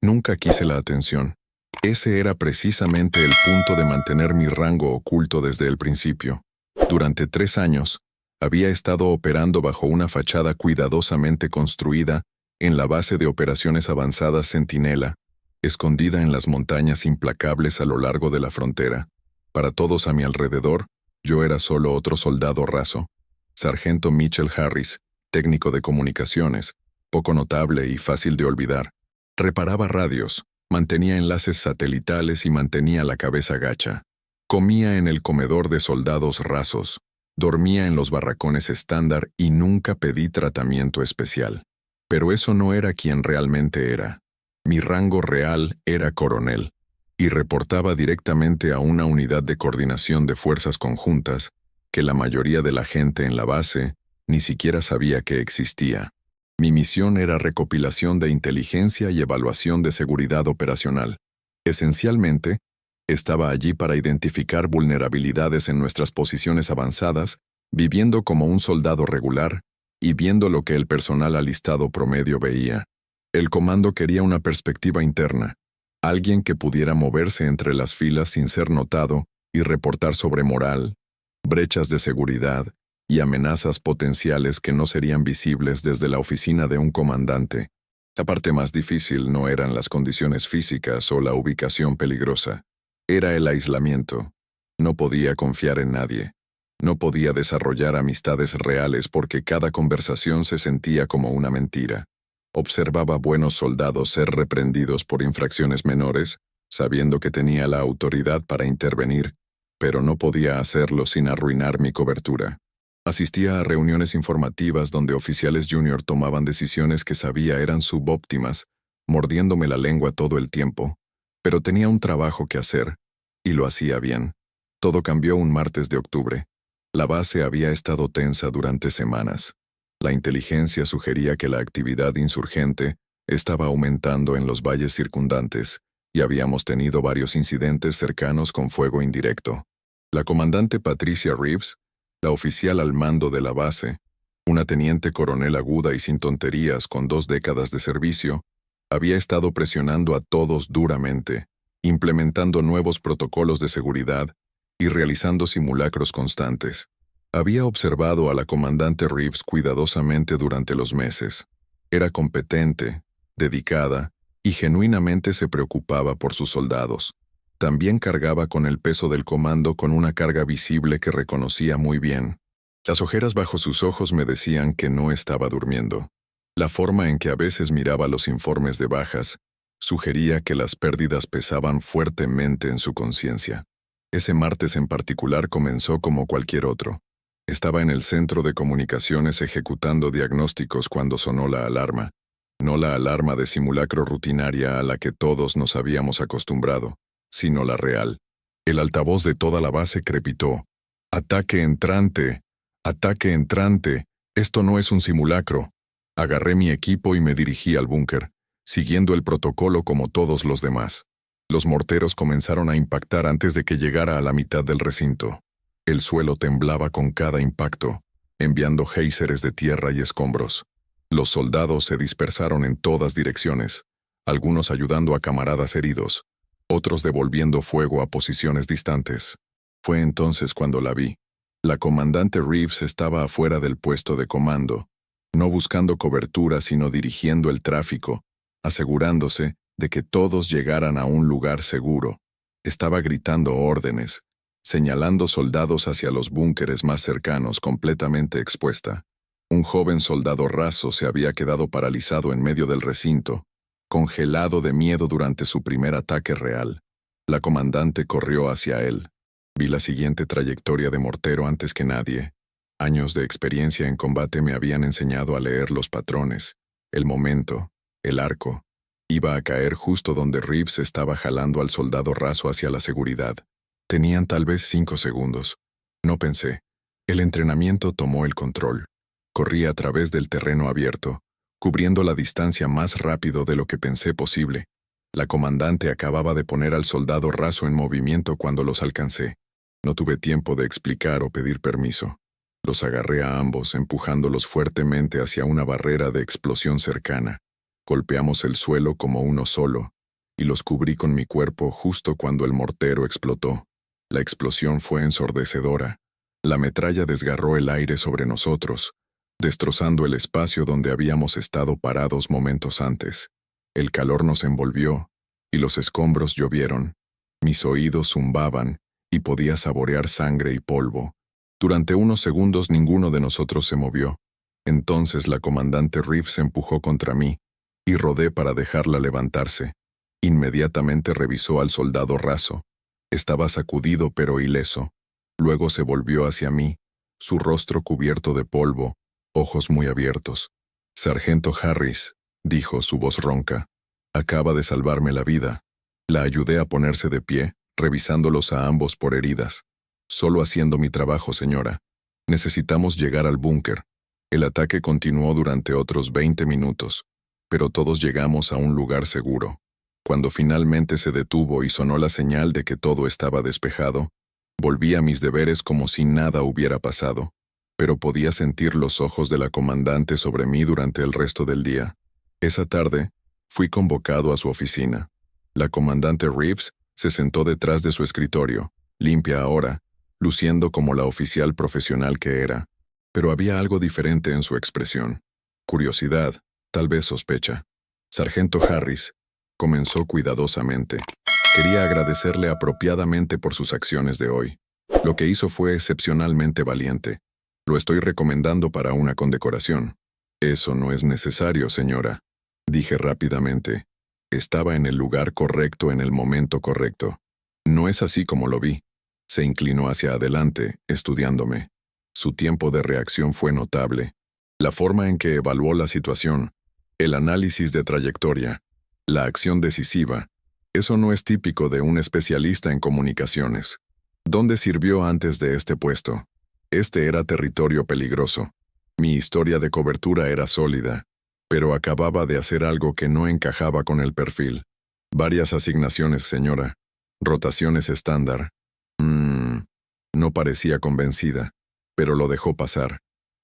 Nunca quise la atención. Ese era precisamente el punto de mantener mi rango oculto desde el principio. Durante 3 años, había estado operando bajo una fachada cuidadosamente construida en la base de operaciones avanzadas Centinela, escondida en las montañas implacables a lo largo de la frontera. Para todos a mi alrededor, yo era solo otro soldado raso. Sargento Mitchell Harris, técnico de comunicaciones, poco notable y fácil de olvidar. Reparaba radios, mantenía enlaces satelitales y mantenía la cabeza gacha. Comía en el comedor de soldados rasos, dormía en los barracones estándar y nunca pedí tratamiento especial. Pero eso no era quien realmente era. Mi rango real era coronel, y reportaba directamente a una unidad de coordinación de fuerzas conjuntas que la mayoría de la gente en la base ni siquiera sabía que existía. Mi misión era recopilación de inteligencia y evaluación de seguridad operacional. Esencialmente, estaba allí para identificar vulnerabilidades en nuestras posiciones avanzadas, viviendo como un soldado regular y viendo lo que el personal alistado promedio veía. El comando quería una perspectiva interna, alguien que pudiera moverse entre las filas sin ser notado y reportar sobre moral, brechas de seguridad y amenazas potenciales que no serían visibles desde la oficina de un comandante. La parte más difícil no eran las condiciones físicas o la ubicación peligrosa. Era el aislamiento. No podía confiar en nadie. No podía desarrollar amistades reales porque cada conversación se sentía como una mentira. Observaba buenos soldados ser reprendidos por infracciones menores, sabiendo que tenía la autoridad para intervenir, pero no podía hacerlo sin arruinar mi cobertura. Asistía a reuniones informativas donde oficiales junior tomaban decisiones que sabía eran subóptimas, mordiéndome la lengua todo el tiempo, pero tenía un trabajo que hacer, y lo hacía bien. Todo cambió un martes de octubre. La base había estado tensa durante semanas. La inteligencia sugería que la actividad insurgente estaba aumentando en los valles circundantes, y habíamos tenido varios incidentes cercanos con fuego indirecto. La comandante Patricia Reeves, la oficial al mando de la base, una teniente coronel aguda y sin tonterías con 2 décadas de servicio, había estado presionando a todos duramente, implementando nuevos protocolos de seguridad y realizando simulacros constantes. Había observado a la comandante Reeves cuidadosamente durante los meses. Era competente, dedicada y genuinamente se preocupaba por sus soldados. También cargaba con el peso del comando con una carga visible que reconocía muy bien. Las ojeras bajo sus ojos me decían que no estaba durmiendo. La forma en que a veces miraba los informes de bajas sugería que las pérdidas pesaban fuertemente en su conciencia. Ese martes en particular comenzó como cualquier otro. Estaba en el centro de comunicaciones ejecutando diagnósticos cuando sonó la alarma. No la alarma de simulacro rutinaria a la que todos nos habíamos acostumbrado, sino la real. El altavoz de toda la base crepitó. «¡Ataque entrante! ¡Ataque entrante! Esto no es un simulacro». Agarré mi equipo y me dirigí al búnker, siguiendo el protocolo como todos los demás. Los morteros comenzaron a impactar antes de que llegara a la mitad del recinto. El suelo temblaba con cada impacto, enviando géiseres de tierra y escombros. Los soldados se dispersaron en todas direcciones, algunos ayudando a camaradas heridos, otros devolviendo fuego a posiciones distantes. Fue entonces cuando la vi. La comandante Reeves estaba afuera del puesto de comando, no buscando cobertura sino dirigiendo el tráfico, asegurándose de que todos llegaran a un lugar seguro. Estaba gritando órdenes, señalando soldados hacia los búnkeres más cercanos completamente expuesta. Un joven soldado raso se había quedado paralizado en medio del recinto, congelado de miedo durante su primer ataque real. La comandante corrió hacia él. Vi la siguiente trayectoria de mortero antes que nadie. Años de experiencia en combate me habían enseñado a leer los patrones, el momento, el arco. Iba a caer justo donde Reeves estaba jalando al soldado raso hacia la seguridad. Tenían tal vez 5 segundos. No pensé. El entrenamiento tomó el control. Corrí a través del terreno abierto, cubriendo la distancia más rápido de lo que pensé posible. La comandante acababa de poner al soldado raso en movimiento cuando los alcancé. No tuve tiempo de explicar o pedir permiso. Los agarré a ambos, empujándolos fuertemente hacia una barrera de explosión cercana. Golpeamos el suelo como uno solo, y los cubrí con mi cuerpo justo cuando el mortero explotó. La explosión fue ensordecedora. La metralla desgarró el aire sobre nosotros, destrozando el espacio donde habíamos estado parados momentos antes. El calor nos envolvió, y los escombros llovieron. Mis oídos zumbaban, y podía saborear sangre y polvo. Durante unos segundos ninguno de nosotros se movió. Entonces la comandante Reeves se empujó contra mí, y rodé para dejarla levantarse. Inmediatamente revisó al soldado raso. Estaba sacudido pero ileso. Luego se volvió hacia mí, su rostro cubierto de polvo, ojos muy abiertos. «Sargento Harris», dijo, su voz ronca, «acaba de salvarme la vida». La ayudé a ponerse de pie, revisándolos a ambos por heridas. «Solo haciendo mi trabajo, señora. Necesitamos llegar al búnker». El ataque continuó durante otros 20 minutos, pero todos llegamos a un lugar seguro. Cuando finalmente se detuvo y sonó la señal de que todo estaba despejado, volví a mis deberes como si nada hubiera pasado, pero podía sentir los ojos de la comandante sobre mí durante el resto del día. Esa tarde, fui convocado a su oficina. La comandante Reeves se sentó detrás de su escritorio, limpia ahora, luciendo como la oficial profesional que era. Pero había algo diferente en su expresión. Curiosidad, tal vez sospecha. «Sargento Harris», comenzó cuidadosamente. «Quería agradecerle apropiadamente por sus acciones de hoy. Lo que hizo fue excepcionalmente valiente. Lo estoy recomendando para una condecoración». «Eso no es necesario, señora», dije rápidamente. Estaba en el lugar correcto en el momento correcto. «No es así como lo vi». Se inclinó hacia adelante, estudiándome. Su tiempo de reacción fue notable. La forma en que evaluó la situación, el análisis de trayectoria, la acción decisiva, eso no es típico de un especialista en comunicaciones. ¿Dónde sirvió antes de este puesto? Este era territorio peligroso. Mi historia de cobertura era sólida, pero acababa de hacer algo que no encajaba con el perfil. Varias asignaciones, señora. Rotaciones estándar. No parecía convencida, pero lo dejó pasar.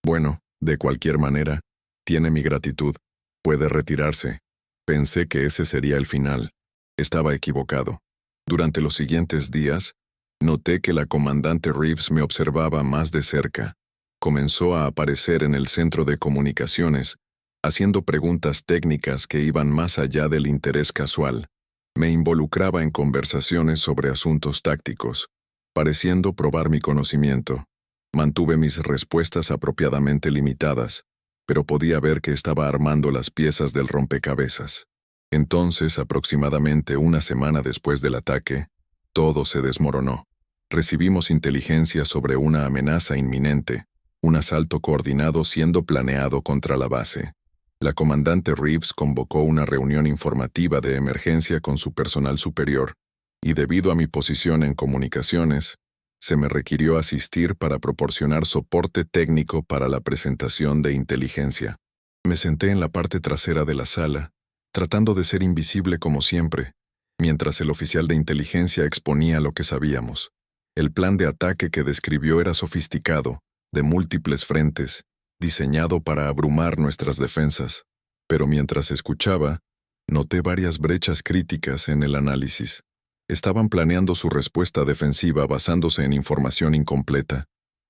Bueno, de cualquier manera, tiene mi gratitud. Puede retirarse. Pensé que ese sería el final. Estaba equivocado. Durante los siguientes días, noté que la comandante Reeves me observaba más de cerca. Comenzó a aparecer en el centro de comunicaciones, haciendo preguntas técnicas que iban más allá del interés casual. Me involucraba en conversaciones sobre asuntos tácticos, pareciendo probar mi conocimiento. Mantuve mis respuestas apropiadamente limitadas, pero podía ver que estaba armando las piezas del rompecabezas. Entonces, aproximadamente una semana después del ataque, todo se desmoronó. Recibimos inteligencia sobre una amenaza inminente, un asalto coordinado siendo planeado contra la base. La comandante Reeves convocó una reunión informativa de emergencia con su personal superior, y debido a mi posición en comunicaciones, se me requirió asistir para proporcionar soporte técnico para la presentación de inteligencia. Me senté en la parte trasera de la sala, tratando de ser invisible como siempre, mientras el oficial de inteligencia exponía lo que sabíamos. El plan de ataque que describió era sofisticado, de múltiples frentes, diseñado para abrumar nuestras defensas. Pero mientras escuchaba, noté varias brechas críticas en el análisis. Estaban planeando su respuesta defensiva basándose en información incompleta.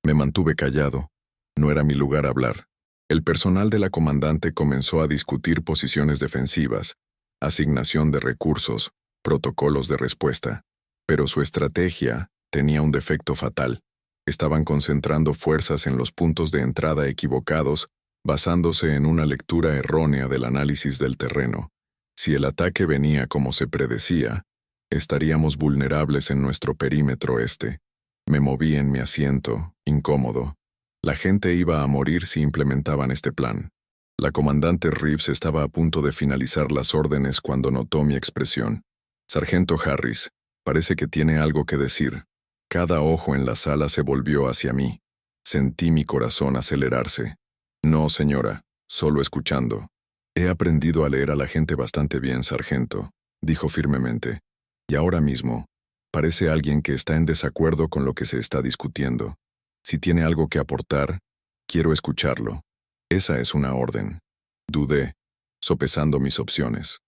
Me mantuve callado. No era mi lugar hablar. El personal de la comandante comenzó a discutir posiciones defensivas, asignación de recursos, protocolos de respuesta. Pero su estrategia tenía un defecto fatal. Estaban concentrando fuerzas en los puntos de entrada equivocados, basándose en una lectura errónea del análisis del terreno. Si el ataque venía como se predecía, estaríamos vulnerables en nuestro perímetro este. Me moví en mi asiento, incómodo. La gente iba a morir si implementaban este plan. La comandante Reeves estaba a punto de finalizar las órdenes cuando notó mi expresión. «Sargento Harris, parece que tiene algo que decir». Cada ojo en la sala se volvió hacia mí. Sentí mi corazón acelerarse. «No, señora, solo escuchando». «He aprendido a leer a la gente bastante bien, sargento», dijo firmemente. «Y ahora mismo, parece alguien que está en desacuerdo con lo que se está discutiendo. Si tiene algo que aportar, quiero escucharlo. Esa es una orden». Dudé, sopesando mis opciones.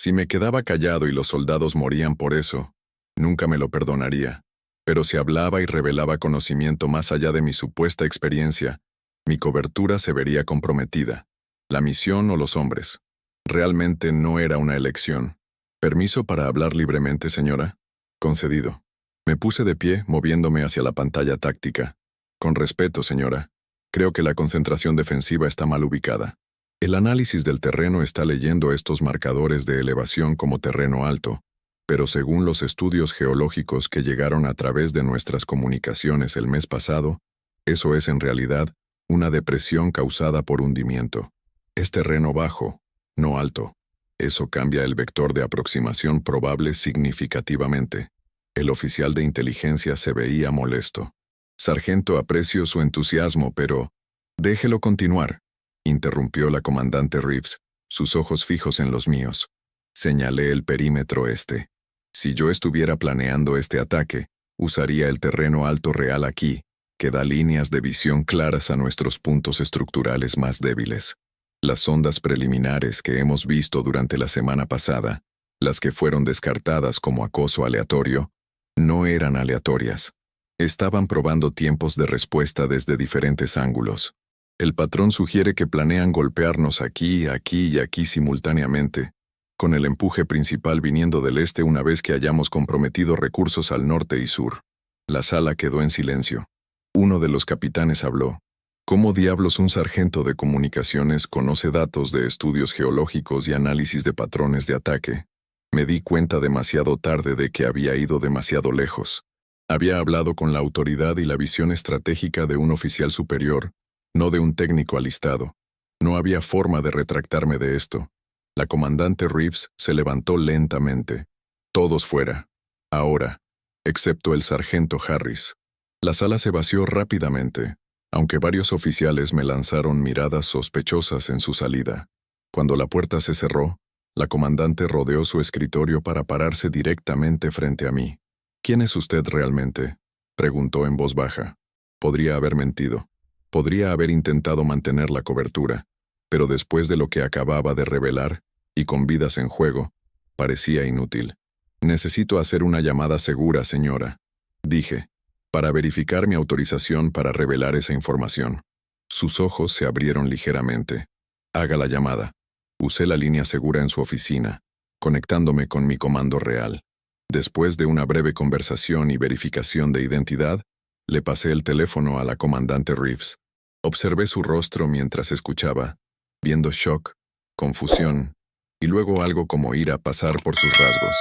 Si me quedaba callado y los soldados morían por eso, nunca me lo perdonaría. Pero si hablaba y revelaba conocimiento más allá de mi supuesta experiencia, mi cobertura se vería comprometida. La misión o los hombres. Realmente no era una elección. ¿Permiso para hablar libremente, señora? Concedido. Me puse de pie, moviéndome hacia la pantalla táctica. Con respeto, señora. Creo que la concentración defensiva está mal ubicada. El análisis del terreno está leyendo estos marcadores de elevación como terreno alto, pero según los estudios geológicos que llegaron a través de nuestras comunicaciones el mes pasado, eso es en realidad una depresión causada por hundimiento. Es terreno bajo, no alto. Eso cambia el vector de aproximación probable significativamente. El oficial de inteligencia se veía molesto. Sargento, aprecio su entusiasmo, pero... Déjelo continuar, interrumpió la comandante Reeves, sus ojos fijos en los míos. Señalé el perímetro este. Si yo estuviera planeando este ataque, usaría el terreno alto real aquí, que da líneas de visión claras a nuestros puntos estructurales más débiles. Las sondas preliminares que hemos visto durante la semana pasada, las que fueron descartadas como acoso aleatorio, no eran aleatorias. Estaban probando tiempos de respuesta desde diferentes ángulos. El patrón sugiere que planean golpearnos aquí, aquí y aquí simultáneamente, con el empuje principal viniendo del este una vez que hayamos comprometido recursos al norte y sur. La sala quedó en silencio. Uno de los capitanes habló. ¿Cómo diablos un sargento de comunicaciones conoce datos de estudios geológicos y análisis de patrones de ataque? Me di cuenta demasiado tarde de que había ido demasiado lejos. Había hablado con la autoridad y la visión estratégica de un oficial superior, no de un técnico alistado. No había forma de retractarme de esto. La comandante Reeves se levantó lentamente. Todos fuera. Ahora, excepto el sargento Harris. La sala se vació rápidamente, aunque varios oficiales me lanzaron miradas sospechosas en su salida. Cuando la puerta se cerró, la comandante rodeó su escritorio para pararse directamente frente a mí. ¿Quién es usted realmente?, preguntó en voz baja. Podría haber mentido. Podría haber intentado mantener la cobertura, pero después de lo que acababa de revelar, y con vidas en juego, parecía inútil. Necesito hacer una llamada segura, señora, dije, para verificar mi autorización para revelar esa información. Sus ojos se abrieron ligeramente. Haga la llamada. Usé la línea segura en su oficina, conectándome con mi comando real. Después de una breve conversación y verificación de identidad, le pasé el teléfono a la comandante Reeves. Observé su rostro mientras escuchaba, viendo shock, confusión, y luego algo como ira pasar por sus rasgos.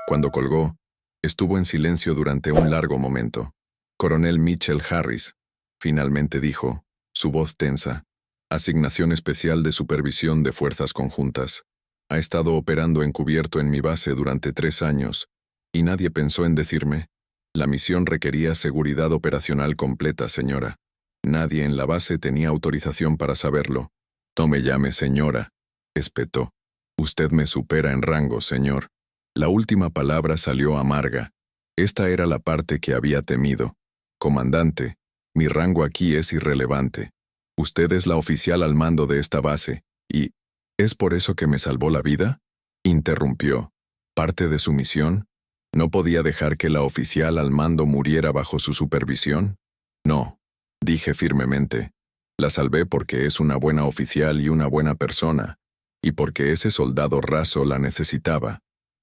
Cuando colgó, estuvo en silencio durante un largo momento. Coronel Mitchell Harris, finalmente dijo, su voz tensa. Asignación especial de supervisión de fuerzas conjuntas. Ha estado operando encubierto en mi base durante 3 años, y nadie pensó en decirme. La misión requería seguridad operacional completa, señora. Nadie en la base tenía autorización para saberlo. No me llame señora, espetó. Usted me supera en rango, señor. La última palabra salió amarga. Esta era la parte que había temido. Comandante, mi rango aquí es irrelevante. Usted es la oficial al mando de esta base, y... ¿Es por eso que me salvó la vida?, interrumpió. ¿Parte de su misión? ¿No podía dejar que la oficial al mando muriera bajo su supervisión? No, dije firmemente. La salvé porque es una buena oficial y una buena persona, y porque ese soldado raso la necesitaba.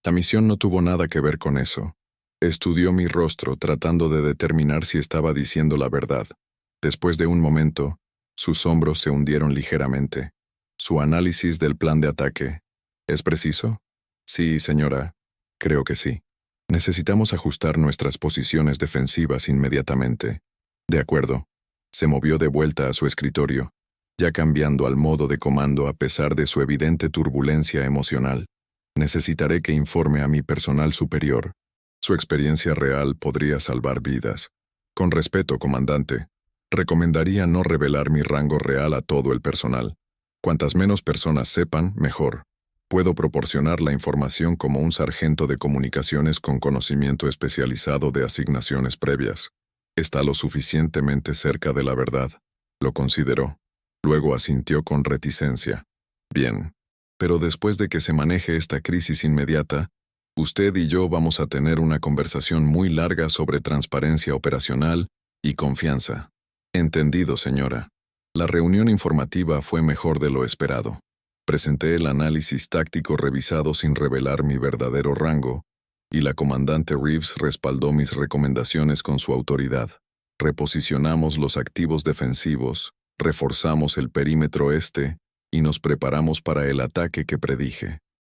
La misión no tuvo nada que ver con eso. Estudió mi rostro tratando de determinar si estaba diciendo la verdad. Después de un momento, sus hombros se hundieron ligeramente. Su análisis del plan de ataque. ¿Es preciso? Sí, señora. Creo que sí. Necesitamos ajustar nuestras posiciones defensivas inmediatamente. De acuerdo. Se movió de vuelta a su escritorio, ya cambiando al modo de comando a pesar de su evidente turbulencia emocional. Necesitaré que informe a mi personal superior. Su experiencia real podría salvar vidas. Con respeto, comandante, recomendaría no revelar mi rango real a todo el personal. Cuantas menos personas sepan, mejor. Puedo proporcionar la información como un sargento de comunicaciones con conocimiento especializado de asignaciones previas. Está lo suficientemente cerca de la verdad. Lo consideró. Luego asintió con reticencia. Bien. Pero después de que se maneje esta crisis inmediata, usted y yo vamos a tener una conversación muy larga sobre transparencia operacional y confianza. Entendido, señora. La reunión informativa fue mejor de lo esperado. Presenté el análisis táctico revisado sin revelar mi verdadero rango, y la comandante Reeves respaldó mis recomendaciones con su autoridad. Reposicionamos los activos defensivos, reforzamos el perímetro este, y nos preparamos para el ataque que predije.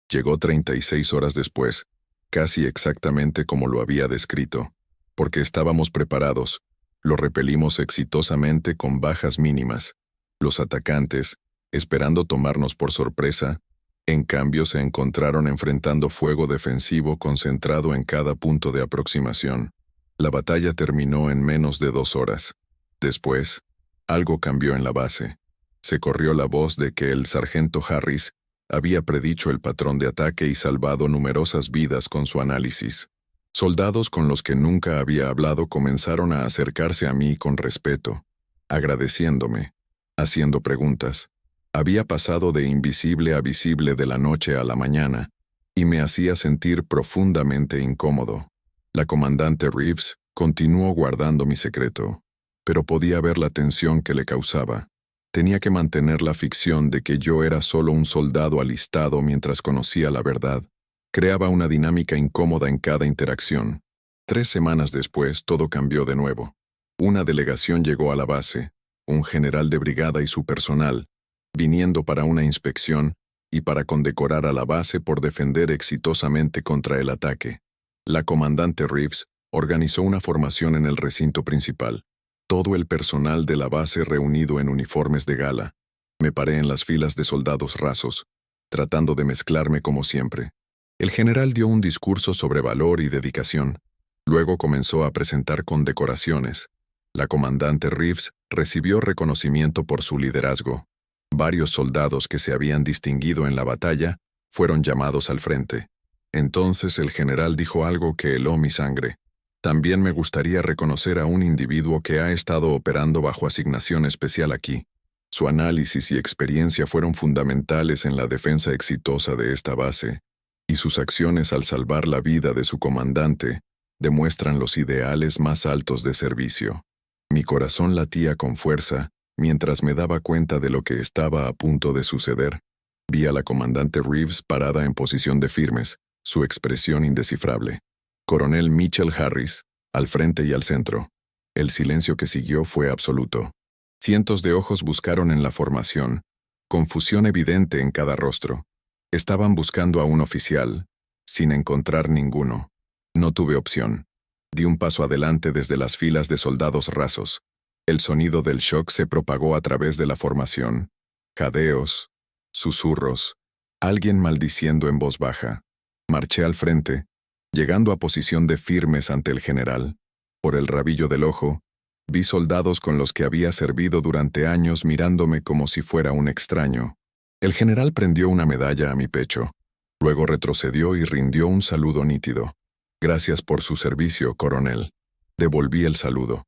Llegó 36 horas después, casi exactamente como lo había descrito. Porque estábamos preparados, lo repelimos exitosamente con bajas mínimas. Los atacantes, esperando tomarnos por sorpresa, en cambio se encontraron enfrentando fuego defensivo concentrado en cada punto de aproximación. La batalla terminó en menos de 2 horas. Después, algo cambió en la base. Se corrió la voz de que el sargento Harris había predicho el patrón de ataque y salvado numerosas vidas con su análisis. Soldados con los que nunca había hablado comenzaron a acercarse a mí con respeto, agradeciéndome, haciendo preguntas. Había pasado de invisible a visible de la noche a la mañana, y me hacía sentir profundamente incómodo. La comandante Reeves continuó guardando mi secreto, pero podía ver la tensión que le causaba. Tenía que mantener la ficción de que yo era solo un soldado alistado mientras conocía la verdad. Creaba una dinámica incómoda en cada interacción. 3 semanas después, todo cambió de nuevo. Una delegación llegó a la base, un general de brigada y su personal, viniendo para una inspección y para condecorar a la base por defender exitosamente contra el ataque. La comandante Reeves organizó una formación en el recinto principal. Todo el personal de la base reunido en uniformes de gala. Me paré en las filas de soldados rasos, tratando de mezclarme como siempre. El general dio un discurso sobre valor y dedicación. Luego comenzó a presentar condecoraciones. La comandante Reeves recibió reconocimiento por su liderazgo. Varios soldados que se habían distinguido en la batalla fueron llamados al frente. Entonces el general dijo algo que heló mi sangre. También me gustaría reconocer a un individuo que ha estado operando bajo asignación especial aquí. Su análisis y experiencia fueron fundamentales en la defensa exitosa de esta base, y sus acciones al salvar la vida de su comandante demuestran los ideales más altos de servicio. Mi corazón latía con fuerza mientras me daba cuenta de lo que estaba a punto de suceder. Vi a la comandante Reeves parada en posición de firmes, su expresión indescifrable. Coronel Mitchell Harris, al frente y al centro. El silencio que siguió fue absoluto. Cientos de ojos buscaron en la formación, confusión evidente en cada rostro. Estaban buscando a un oficial, sin encontrar ninguno. No tuve opción. Di un paso adelante desde las filas de soldados rasos. El sonido del shock se propagó a través de la formación. Jadeos, susurros, alguien maldiciendo en voz baja. Marché al frente, llegando a posición de firmes ante el general. Por el rabillo del ojo, vi soldados con los que había servido durante años mirándome como si fuera un extraño. El general prendió una medalla a mi pecho. Luego retrocedió y rindió un saludo nítido. Gracias por su servicio, coronel. Devolví el saludo.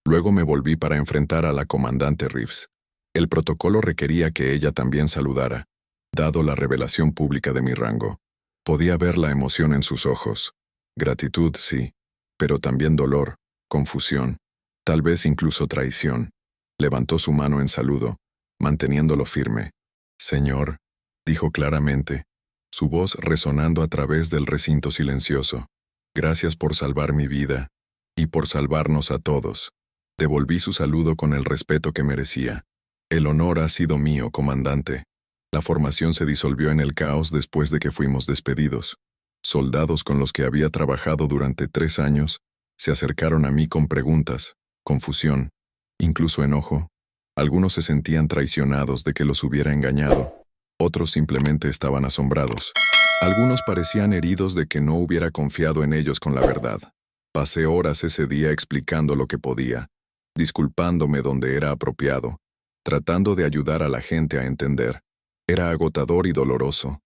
Luego me volví para enfrentar a la comandante Reeves. El protocolo requería que ella también saludara, dado la revelación pública de mi rango. Podía ver la emoción en sus ojos. Gratitud, sí, pero también dolor, confusión, tal vez incluso traición. Levantó su mano en saludo, manteniéndolo firme. Señor, dijo claramente, su voz resonando a través del recinto silencioso. Gracias por salvar mi vida, y por salvarnos a todos. Devolví su saludo con el respeto que merecía. El honor ha sido mío, comandante. La formación se disolvió en el caos después de que fuimos despedidos. Soldados con los que había trabajado durante 3 años se acercaron a mí con preguntas, confusión, incluso enojo. Algunos se sentían traicionados de que los hubiera engañado. Otros simplemente estaban asombrados. Algunos parecían heridos de que no hubiera confiado en ellos con la verdad. Pasé horas ese día explicando lo que podía, disculpándome donde era apropiado, tratando de ayudar a la gente a entender. Era agotador y doloroso,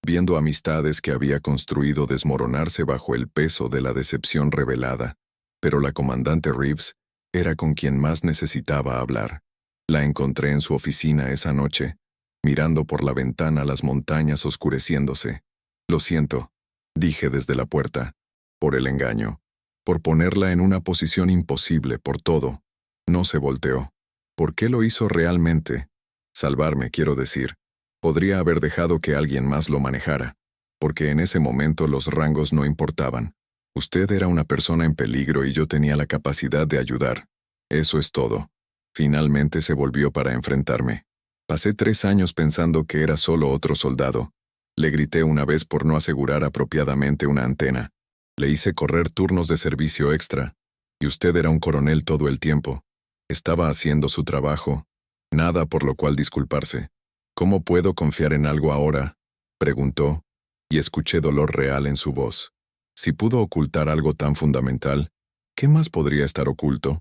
viendo amistades que había construido desmoronarse bajo el peso de la decepción revelada. Pero la comandante Reeves era con quien más necesitaba hablar. La encontré en su oficina esa noche, mirando por la ventana las montañas oscureciéndose. Lo siento, dije desde la puerta, por el engaño, por ponerla en una posición imposible, por todo. No se volteó. ¿Por qué lo hizo realmente? Salvarme, quiero decir. Podría haber dejado que alguien más lo manejara, porque en ese momento los rangos no importaban. Usted era una persona en peligro y yo tenía la capacidad de ayudar. Eso es todo. Finalmente se volvió para enfrentarme. Pasé 3 años pensando que era solo otro soldado. Le grité una vez por no asegurar apropiadamente una antena. Le hice correr turnos de servicio extra. Y usted era un coronel todo el tiempo. Estaba haciendo su trabajo. Nada por lo cual disculparse. ¿Cómo puedo confiar en algo ahora?, preguntó, y escuché dolor real en su voz. Si pudo ocultar algo tan fundamental, ¿qué más podría estar oculto?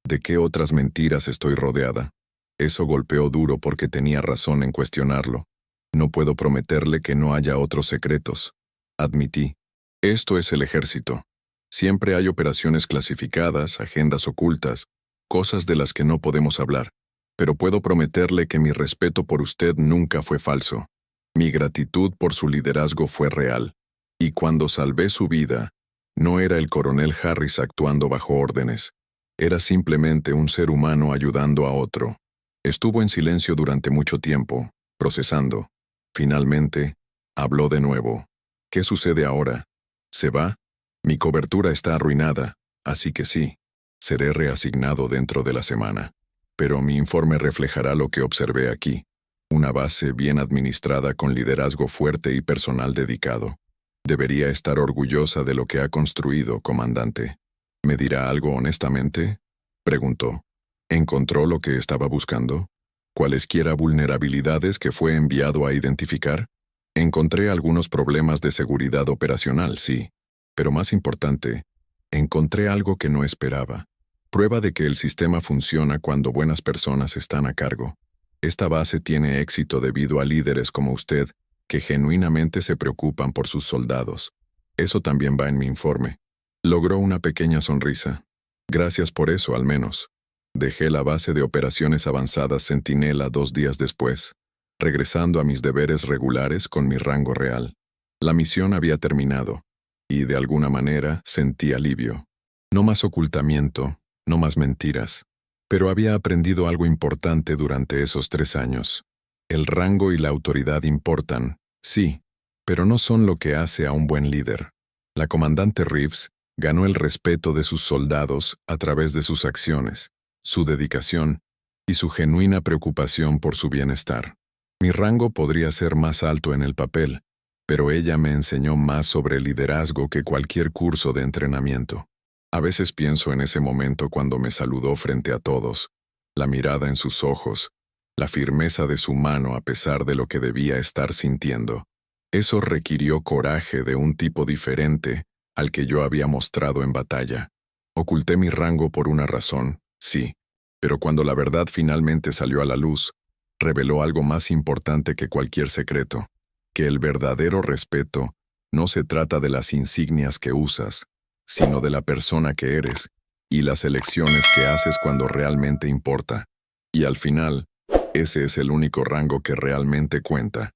¿De qué otras mentiras estoy rodeada? Eso golpeó duro porque tenía razón en cuestionarlo. No puedo prometerle que no haya otros secretos. Admití. Esto es el ejército. Siempre hay operaciones clasificadas, agendas ocultas, cosas de las que no podemos hablar. Pero puedo prometerle que mi respeto por usted nunca fue falso. Mi gratitud por su liderazgo fue real. Y cuando salvé su vida, no era el coronel Harris actuando bajo órdenes. Era simplemente un ser humano ayudando a otro. Estuvo en silencio durante mucho tiempo, procesando. Finalmente, habló de nuevo. ¿Qué sucede ahora? ¿Se va? Mi cobertura está arruinada, así que sí. Seré reasignado dentro de la semana. Pero mi informe reflejará lo que observé aquí. Una base bien administrada con liderazgo fuerte y personal dedicado. Debería estar orgullosa de lo que ha construido, comandante. ¿Me dirá algo honestamente?, preguntó. ¿Encontró lo que estaba buscando? ¿Cualesquiera vulnerabilidades que fue enviado a identificar? Encontré algunos problemas de seguridad operacional, sí. Pero más importante, encontré algo que no esperaba. Prueba de que el sistema funciona cuando buenas personas están a cargo. Esta base tiene éxito debido a líderes como usted, que genuinamente se preocupan por sus soldados. Eso también va en mi informe. Logró una pequeña sonrisa. Gracias por eso, al menos. Dejé la base de operaciones avanzadas Centinela 2 días después, regresando a mis deberes regulares con mi rango real. La misión había terminado, y de alguna manera sentí alivio. No más ocultamiento, no más mentiras. Pero había aprendido algo importante durante esos 3 años. El rango y la autoridad importan, sí, pero no son lo que hace a un buen líder. La comandante Reeves ganó el respeto de sus soldados a través de sus acciones, su dedicación y su genuina preocupación por su bienestar. Mi rango podría ser más alto en el papel, pero ella me enseñó más sobre liderazgo que cualquier curso de entrenamiento. A veces pienso en ese momento cuando me saludó frente a todos, la mirada en sus ojos, la firmeza de su mano a pesar de lo que debía estar sintiendo. Eso requirió coraje de un tipo diferente al que yo había mostrado en batalla. Oculté mi rango por una razón, sí, pero cuando la verdad finalmente salió a la luz, reveló algo más importante que cualquier secreto, que el verdadero respeto no se trata de las insignias que usas, sino de la persona que eres y las elecciones que haces cuando realmente importa. Y al final, ese es el único rango que realmente cuenta.